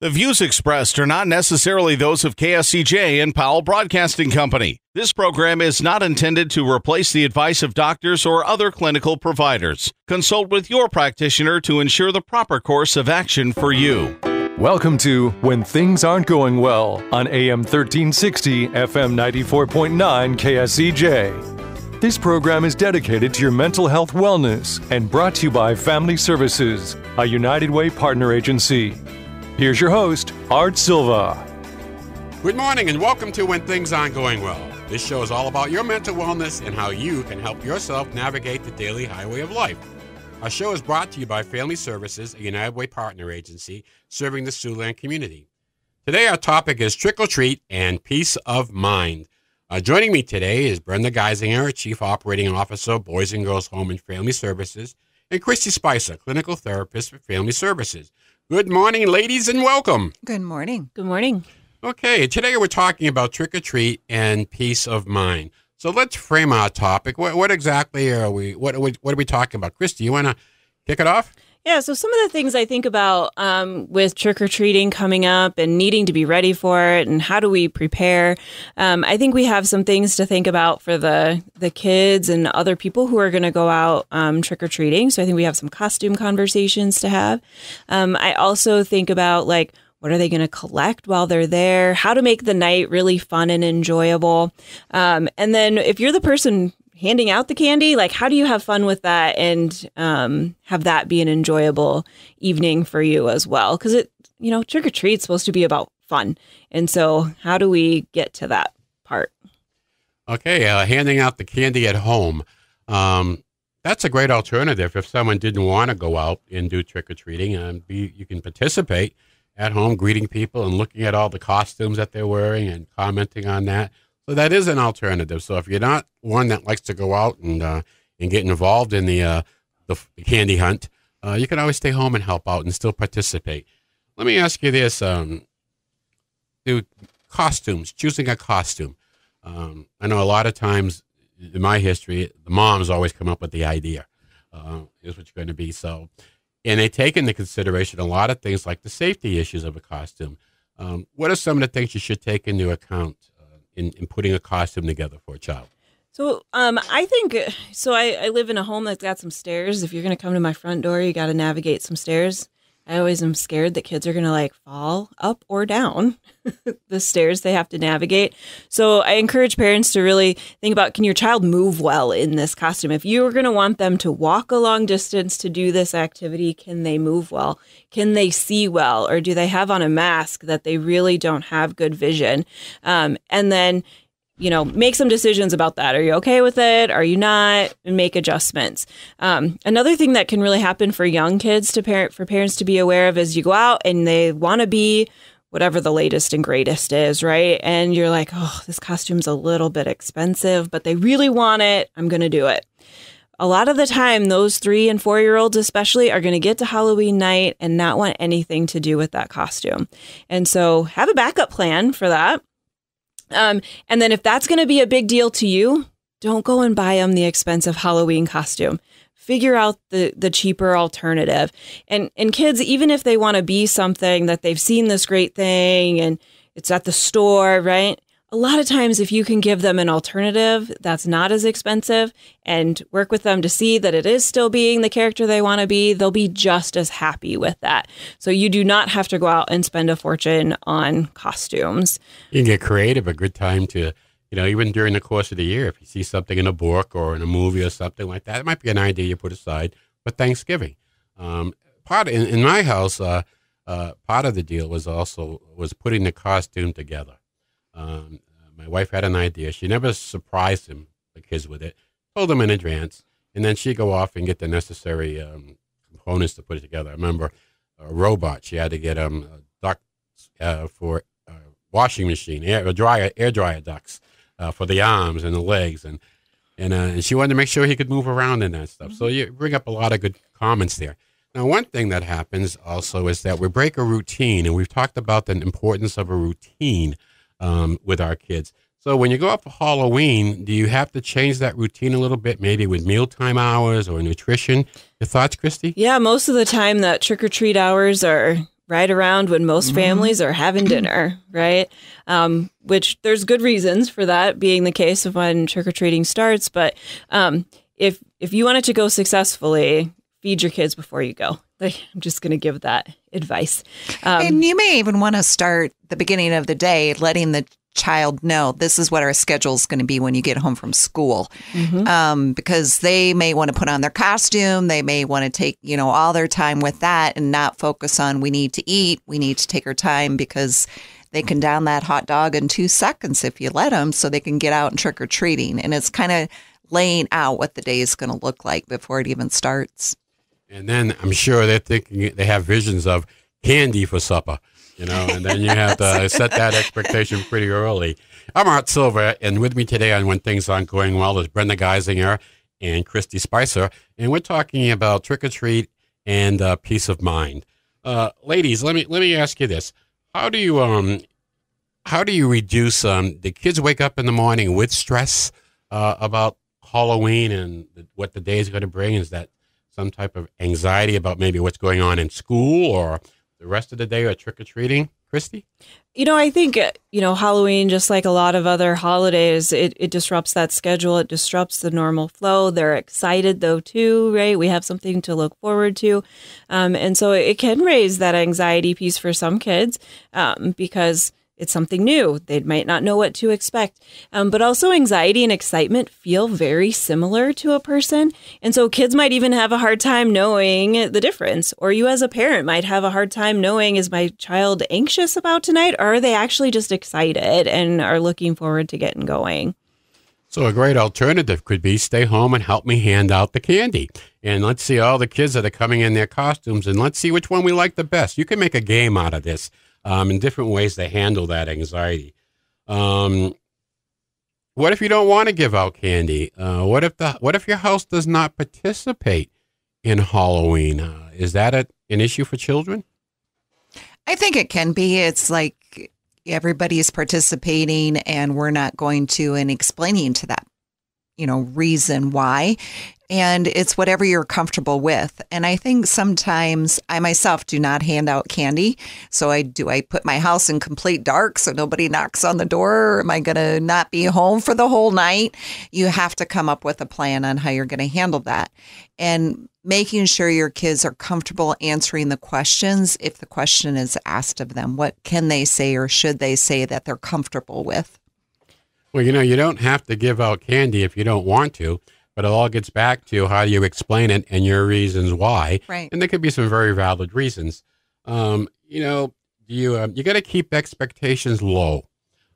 The views expressed are not necessarily those of KSCJ and Powell Broadcasting Company. This program is not intended to replace the advice of doctors or other clinical providers. Consult with your practitioner to ensure the proper course of action for you. Welcome to When Things Aren't Going Well on AM 1360, FM 94.9 KSCJ. This program is dedicated to your mental health wellness and brought to you by Family Services, a United Way partner agency. Here's your host, Art Silva. Good morning and welcome to When Things Aren't Going Well. This show is all about your mental wellness and how you can help yourself navigate the daily highway of life. Our show is brought to you by Family Services, a United Way partner agency serving the Siouxland community. Today our topic is trick or treat and peace of mind. Joining me today is Brenda Geisinger, Chief Operating Officer, Boys and Girls Home and Family Services, and Christy Spicer, Clinical Therapist for Family Services. Good morning, ladies, and welcome. Good morning. Good morning. Okay, today we're talking about trick or treat and peace of mind. So let's frame our topic. What exactly are we? What are we talking about? Christy, you want to kick it off? Yeah, so some of the things I think about with trick-or-treating coming up and needing to be ready for it and how do we prepare, I think we have some things to think about for the kids and other people who are going to go out trick-or-treating. So I think we have some costume conversations to have. I also think about, like, what are they going to collect while they're there? How to make the night really fun and enjoyable. And then if you're the person handing out the candy, like, how do you have fun with that and have that be an enjoyable evening for you as well? Because trick or treat's supposed to be about fun, and so how do we get to that part? Okay, handing out the candy at home. That's a great alternative if someone didn't want to go out and do trick or treating. You can participate at home, greeting people and looking at all the costumes that they're wearing and commenting on that. So that is an alternative. So if you're not one that likes to go out and get involved in the candy hunt, you can always stay home and help out and still participate. Let me ask you this: costumes, choosing a costume. I know a lot of times in my history, the moms always come up with the idea. Here's what you're going to be. So, and they take into consideration a lot of things like the safety issues of a costume. What are some of the things you should take into account in putting a costume together for a child? So I think, I live in a home that's got some stairs. If you're going to come to my front door, you got to navigate some stairs. I always am scared that kids are going to fall up or down the stairs they have to navigate. So I encourage parents to really think about, can your child move well in this costume? If you're going to want them to walk a long distance to do this activity, can they move well? Can they see well? Or do they have on a mask that they really don't have good vision? And then make some decisions about that. Are you okay with it? Are you not? And make adjustments. Another thing that can really happen for young kids for parents to be aware of is you go out and they want to be whatever the latest and greatest is, right? And you're like, oh, this costume's a little bit expensive, but they really want it. I'm going to do it. A lot of the time, those 3 and 4-year-olds especially are going to get to Halloween night and not want anything to do with that costume. And so have a backup plan for that. And then if that's going to be a big deal to you, don't go and buy them the expensive Halloween costume. Figure out the cheaper alternative. And kids, even if they want to be something that they've seen this great thing and it's at the store, right? A lot of times if you can give them an alternative that's not as expensive and work with them to see that it is still being the character they want to be, they'll be just as happy with that. So you do not have to go out and spend a fortune on costumes. You can get creative, a good time to, even during the course of the year, if you see something in a book or in a movie or something like that, it might be an idea you put aside for Thanksgiving. In my house, part of the deal was putting the costume together. My wife had an idea. She never surprised the kids with it, told them in advance, and then she'd go off and get the necessary components to put it together. I remember a robot. She had to get ducts for washing machine, air dryer ducts for the arms and the legs, and she wanted to make sure he could move around and that stuff. So you bring up a lot of good comments there. Now, one thing that happens also is that we break a routine, and we've talked about the importance of a routine with our kids. So when you go out for Halloween, do you have to change that routine a little bit, maybe with mealtime hours or nutrition? Your thoughts, Christy? Yeah, most of the time that trick-or-treat hours are right around when most families are having dinner, right? Which there's good reasons for that being the case of when trick-or-treating starts. But if you want it to go successfully, feed your kids before you go. I'm just going to give that advice. And you may even want to start the beginning of the day letting the child know this is what our schedule is going to be when you get home from school, because they may want to put on their costume. They may want to take, all their time with that and not focus on we need to eat. We need to take our time because they can down that hot dog in 2 seconds if you let them, so they can get out and trick or treating. And it's kind of laying out what the day is going to look like before it even starts. And then I'm sure they're thinking they have visions of candy for supper, and then you have to set that expectation pretty early. I'm Art Silver, and with me today on When Things Aren't Going Well is Brenda Geisinger and Christy Spicer, and we're talking about trick-or-treat and peace of mind. Ladies, let me ask you this. How do you reduce, the kids wake up in the morning with stress about Halloween and what the day is going to bring? Is that some type of anxiety about maybe what's going on in school or the rest of the day or trick-or-treating? Christy? I think, Halloween, just like a lot of other holidays, it disrupts that schedule. It disrupts the normal flow. They're excited, though, too, right? We have something to look forward to. And so it can raise that anxiety piece for some kids because it's something new. They might not know what to expect. But also anxiety and excitement feel very similar to a person. And so kids might even have a hard time knowing the difference. Or you as a parent might have a hard time knowing, is my child anxious about tonight? Or are they actually just excited and are looking forward to getting going? So a great alternative could be stay home and help me hand out the candy. And let's see all the kids that are coming in their costumes, and let's see which one we like the best. You can make a game out of this. In different ways to handle that anxiety. What if you don't want to give out candy? What if your house does not participate in Halloween? Is that an issue for children? I think it can be. It's like everybody's participating and we're not going to and explaining to that, reason why. And it's whatever you're comfortable with. And I think sometimes I myself do not hand out candy. So I put my house in complete dark so nobody knocks on the door? Or am I going to not be home for the whole night? You have to come up with a plan on how you're going to handle that. And making sure your kids are comfortable answering the questions if the question is asked of them. What can they say or should they say that they're comfortable with? Well, you don't have to give out candy if you don't want to. But it all gets back to how you explain it and your reasons why. Right. And there could be some very valid reasons. You got to keep expectations low.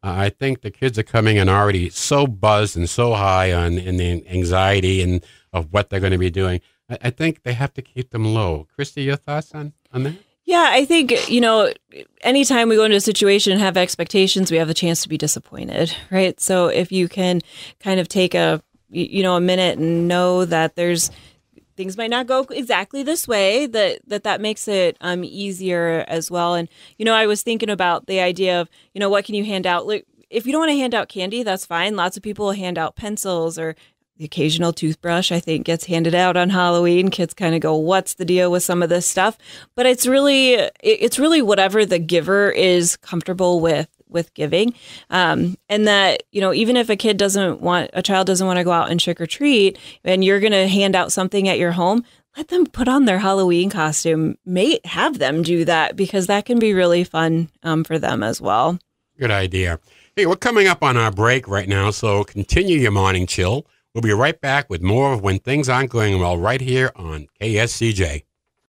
I think the kids are coming in already so buzzed and so high in the anxiety and of what they're going to be doing. I think they have to keep them low. Christy, your thoughts on that? Yeah, I think, anytime we go into a situation and have expectations, we have the chance to be disappointed, right? So if you can kind of take a minute and know that things might not go exactly this way, that makes it easier as well. And, I was thinking about the idea of, what can you hand out? Like, if you don't want to hand out candy, that's fine. Lots of people hand out pencils, or the occasional toothbrush, I think, gets handed out on Halloween. Kids kind of go, what's the deal with some of this stuff? But it's really whatever the giver is comfortable with giving. And that, even if a child doesn't want to go out and trick or treat, and you're going to hand out something at your home, let them put on their Halloween costume. Have them do that, because that can be really fun for them as well. Good idea. Hey, we're coming up on our break right now, so continue your morning chill. We'll be right back with more of When Things Aren't Going Well right here on KSCJ.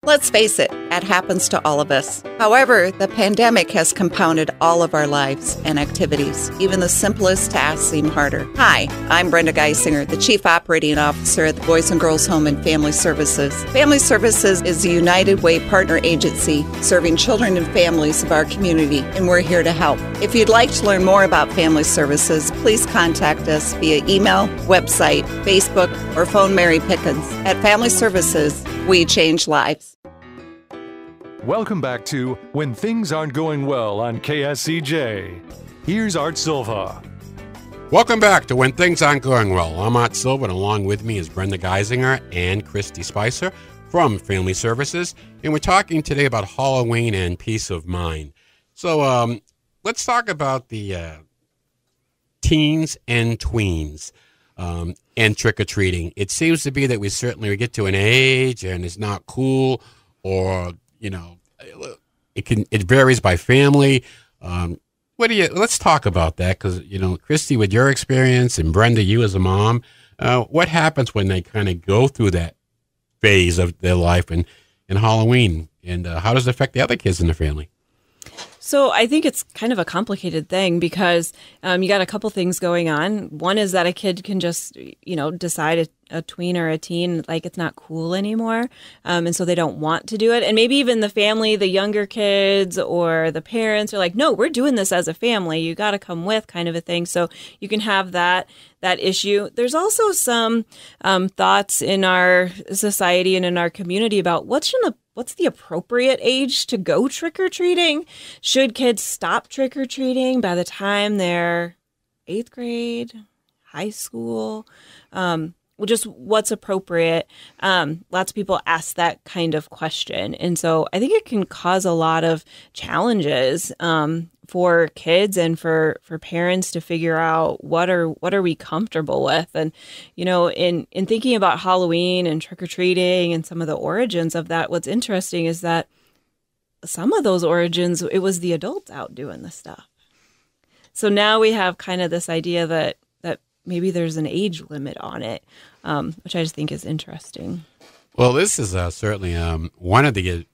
Let's face it, that happens to all of us. However, the pandemic has compounded all of our lives and activities. Even the simplest tasks seem harder. Hi, I'm Brenda Geisinger, the Chief Operating Officer at the Boys and Girls Home and Family Services. Family Services is a United Way partner agency serving children and families of our community, and we're here to help. If you'd like to learn more about Family Services, please contact us via email, website, Facebook, or phone Mary Pickens. At Family Services, we change lives. Welcome back to When Things Aren't Going Well on KSCJ. Here's Art Silva. Welcome back to When Things Aren't Going Well. I'm Art Silva, and along with me is Brenda Geisinger and Christy Spicer. from Family Services, and we're talking today about Halloween and peace of mind. So let's talk about the teens and tweens and trick-or-treating. It seems to be that we certainly get to an age and it's not cool, or, it varies by family. Let's talk about that, because, Christy, with your experience, and Brenda, you as a mom, what happens when they kind of go through that phase of their life and Halloween, and how does it affect the other kids in the family? So I think it's kind of a complicated thing, because you got a couple things going on. One is that a kid can just, decide, a tween or a teen, like it's not cool anymore. And so they don't want to do it. And maybe even the family, the younger kids or the parents are like, no, we're doing this as a family. You got to come with, kind of a thing. So you can have that issue. There's also some thoughts in our society and in our community about what's the appropriate age to go trick-or-treating? Should kids stop trick-or-treating by the time they're 8th grade, high school? Just what's appropriate? Lots of people ask that kind of question. And so I think it can cause a lot of challenges for kids and for parents to figure out what are we comfortable with. And, in thinking about Halloween and trick-or-treating and some of the origins of that, what's interesting is that some of those origins, it was the adults out doing the stuff. So now we have kind of this idea that maybe there's an age limit on it, which I just think is interesting. Well, this is certainly one of the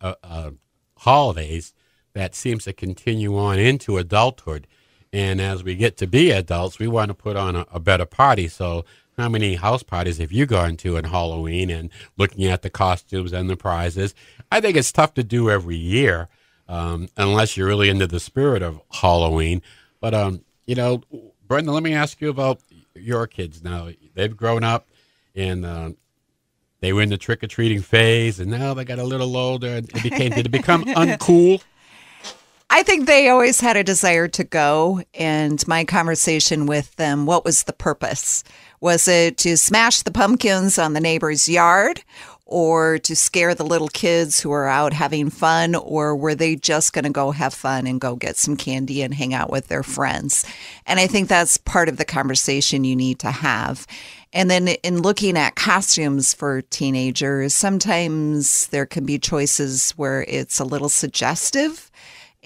holidays that seems to continue on into adulthood. And as we get to be adults, we want to put on a better party. So how many house parties have you gone to in Halloween, and looking at the costumes and the prizes? I think it's tough to do every year, unless you're really into the spirit of Halloween. But, Brenda, let me ask you about your kids now. They've grown up, and they were in the trick-or-treating phase, and now they got a little older. Did it become uncool? I think they always had a desire to go, and my conversation with them, what was the purpose? Was it to smash the pumpkins on the neighbor's yard, or to scare the little kids who are out having fun, or were they just going to go have fun and go get some candy and hang out with their friends? And I think that's part of the conversation you need to have. And then in looking at costumes for teenagers, sometimes there can be choices where it's a little suggestive.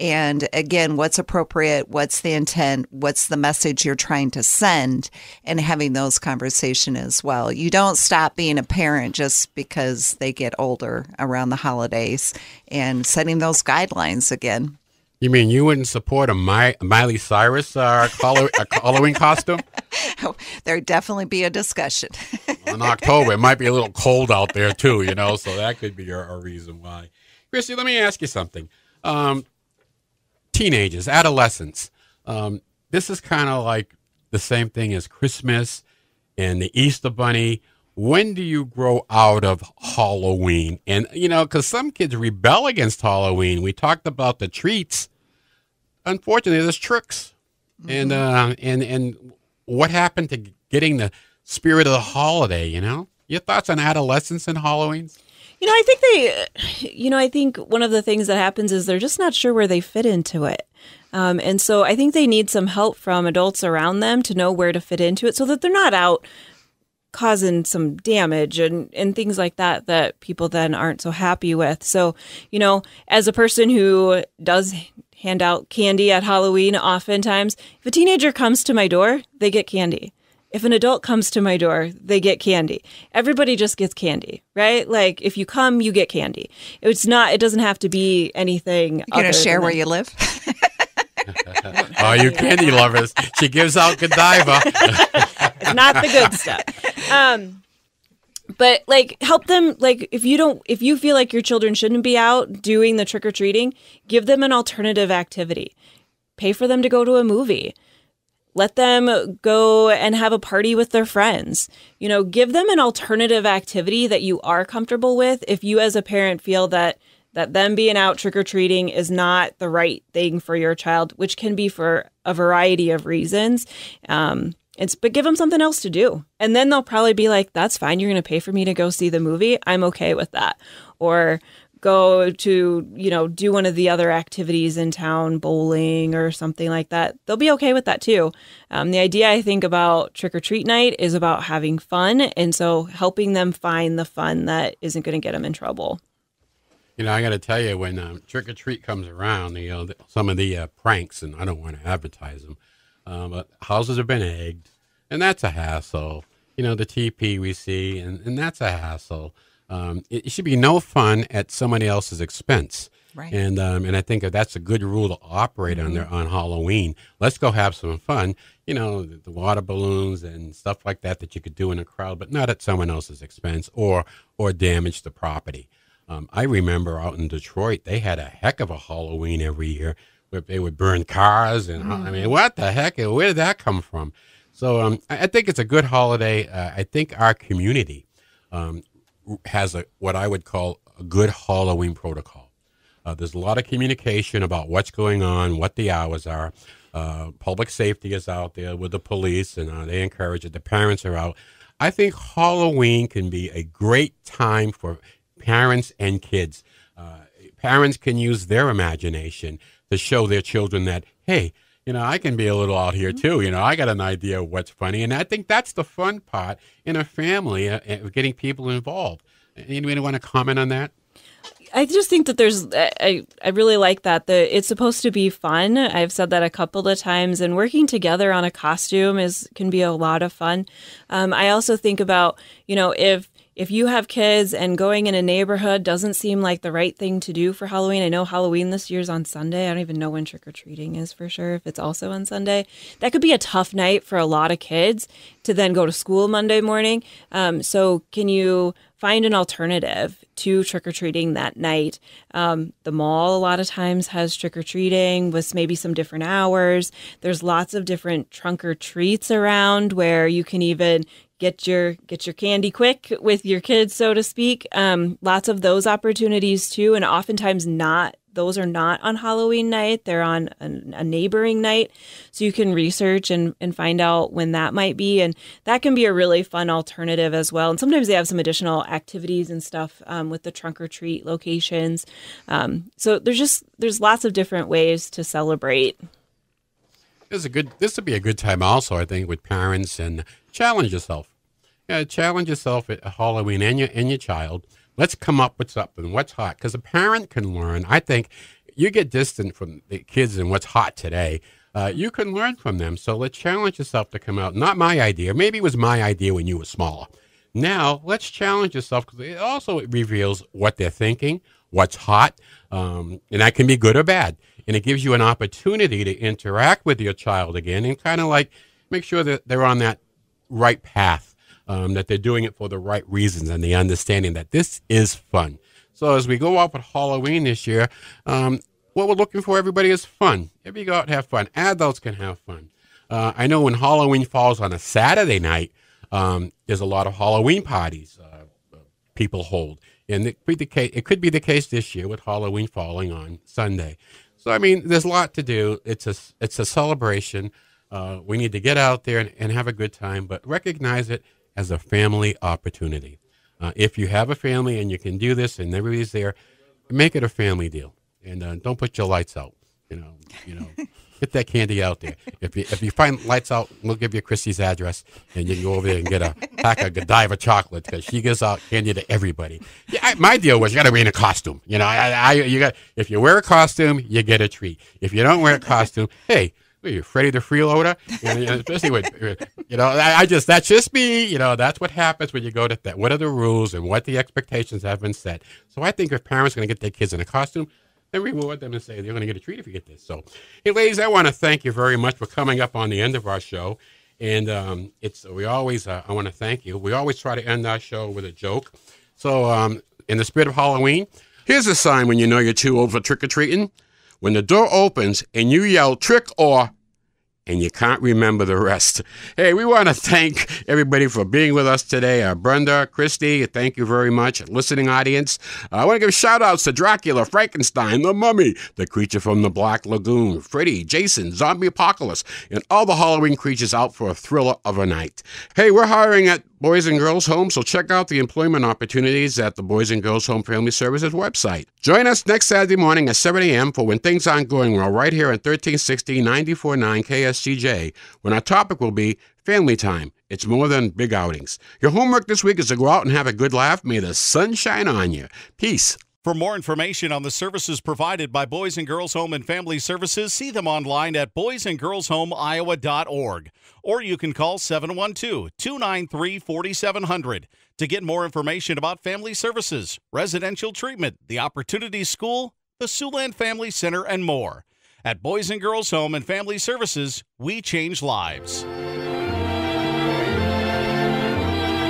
And again, what's appropriate, what's the intent, what's the message you're trying to send, and having those conversations as well. You don't stop being a parent just because they get older around the holidays, and setting those guidelines again. You mean you wouldn't support a Miley Cyrus Halloween costume? There'd definitely be a discussion. In October, it might be a little cold out there too, so that could be a reason why. Christy, let me ask you something. Teenagers, adolescents. This is kind of like the same thing as Christmas and the Easter Bunny. When do you grow out of Halloween? And, because some kids rebel against Halloween. We talked about the treats. Unfortunately, there's tricks. Mm-hmm. And what happened to getting the spirit of the holiday, Your thoughts on adolescents and Halloweens? I think one of the things that happens is they're just not sure where they fit into it. And so I think they need some help from adults around them to know where to fit into it, so that they're not out causing some damage and things like that people then aren't so happy with. So, as a person who does hand out candy at Halloween, oftentimes, if a teenager comes to my door, they get candy. If an adult comes to my door, they get candy. Everybody just gets candy, right? Like, if you come, you get candy. It doesn't have to be anything. You're going to share where you live? Oh, you candy lovers. She gives out Godiva. It's not the good stuff. But help them. If you feel like your children shouldn't be out doing the trick-or-treating, give them an alternative activity. Pay for them to go to a movie. Let them go and have a party with their friends. Give them an alternative activity that you are comfortable with. If you as a parent feel that them being out trick-or-treating is not the right thing for your child, which can be for a variety of reasons. But give them something else to do. And then they'll probably be like, that's fine. You're going to pay for me to go see the movie. I'm okay with that. Or go to, do one of the other activities in town, bowling or something like that. They'll be okay with that too. The idea, I think, about trick or treat night is about having fun. And so helping them find the fun that isn't going to get them in trouble. I got to tell you, when trick or treat comes around, some of the pranks, and I don't want to advertise them, but houses have been egged, and that's a hassle. The TP we see, and that's a hassle. It should be no fun at somebody else's expense. Right. And I think that's a good rule to operate under on Halloween. Let's go have some fun. The water balloons and stuff like that you could do in a crowd, but not at someone else's expense or damage the property. I remember out in Detroit, they had a heck of a Halloween every year where they would burn cars. And I mean, what the heck? Where did that come from? So I think it's a good holiday. I think our community has what I would call a good Halloween protocol. There's a lot of communication about what's going on, what the hours are. Public safety is out there with the police, and they encourage it. The parents are out. I think Halloween can be a great time for parents and kids. Parents can use their imagination to show their children that, hey, I can be a little out here too. I got an idea of what's funny. And I think that's the fun part in a family, getting people involved. Anybody want to comment on that? I just think that I really like that. It's supposed to be fun. I've said that a couple of times, and working together on a costume can be a lot of fun. I also think about, if you have kids and going in a neighborhood doesn't seem like the right thing to do for Halloween. I know Halloween this year's on Sunday. I don't even know when trick-or-treating is for sure, if it's also on Sunday. That could be a tough night for a lot of kids to then go to school Monday morning. So can you find an alternative to trick-or-treating that night? The mall a lot of times has trick-or-treating with maybe some different hours. There's lots of different trunk-or-treats around where you can even get your candy quick with your kids, so to speak. Lots of those opportunities too, and oftentimes those are not on Halloween night. They're on a neighboring night, so you can research and find out when that might be, and that can be a really fun alternative as well. And sometimes they have some additional activities and stuff with the trunk or treat locations. So there's lots of different ways to celebrate. This would be a good time also, I think, with parents, and challenge yourself. Challenge yourself at Halloween and your child. Let's come up with something. What's hot? Because a parent can learn. I think you get distant from the kids and what's hot today. You can learn from them. So let's challenge yourself to come out. Not my idea. Maybe it was my idea when you were smaller. Now let's challenge yourself, because it also reveals what they're thinking, what's hot, and that can be good or bad. And it gives you an opportunity to interact with your child again and kind of like make sure that they're on that right path, that they're doing it for the right reasons, and the understanding that this is fun. So as we go out with Halloween this year, what we're looking for, everybody, is fun. If you go out and have fun, adults can have fun. I know when Halloween falls on a Saturday night, there's a lot of Halloween parties people hold. And it could be the case this year with Halloween falling on Sunday. So, I mean, there's a lot to do. It's a celebration. We need to get out there and have a good time, but recognize it as a family opportunity. If you have a family and you can do this and everybody's there, make it a family deal. And don't put your lights out. Get that candy out there. If you find lights out, we'll give you Christy's address, and you can go over there and get a pack of Godiva chocolate, because she gives out candy to everybody. Yeah, my deal was you got to be in a costume. If you wear a costume, you get a treat. If you don't wear a costume, hey, are you Freddy the Freeloader? Especially with, that's just me. That's what happens when you go to that. What are the rules and what the expectations have been set? So I think if parents are going to get their kids in a costume, then reward them and say they're going to get a treat if you get this. So, hey, ladies, I want to thank you very much for coming up on the end of our show. And I want to thank you. We always try to end our show with a joke. So, in the spirit of Halloween, here's a sign when you know you're too old for trick-or-treating. When the door opens and you yell trick or, and you can't remember the rest. Hey, we want to thank everybody for being with us today. Brenda, Christy, thank you very much. Listening audience, I want to give shout-outs to Dracula, Frankenstein, the Mummy, the Creature from the Black Lagoon, Freddy, Jason, Zombie Apocalypse, and all the Halloween creatures out for a thriller of a night. Hey, we're hiring at Boys and Girls Home, so check out the employment opportunities at the Boys and Girls Home Family Services website. Join us next Saturday morning at 7 a.m. for When Things Aren't Going Well, right here at 1360 94.9 KSCJ, when our topic will be family time. It's more than big outings. Your homework this week is to go out and have a good laugh. May the sun shine on you. Peace. For more information on the services provided by Boys and Girls Home and Family Services, see them online at boysandgirlshomeiowa.org. Or you can call 712-293-4700 to get more information about family services, residential treatment, the Opportunity School, the Siouxland Family Center, and more. At Boys and Girls Home and Family Services, we change lives.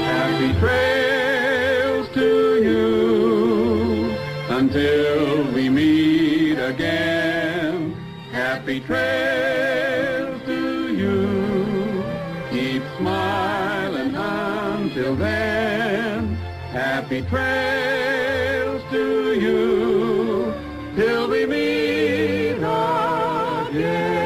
Happy trails to you until we meet again. Happy trails to you. Keep smiling until then. Happy trails to you till we meet again.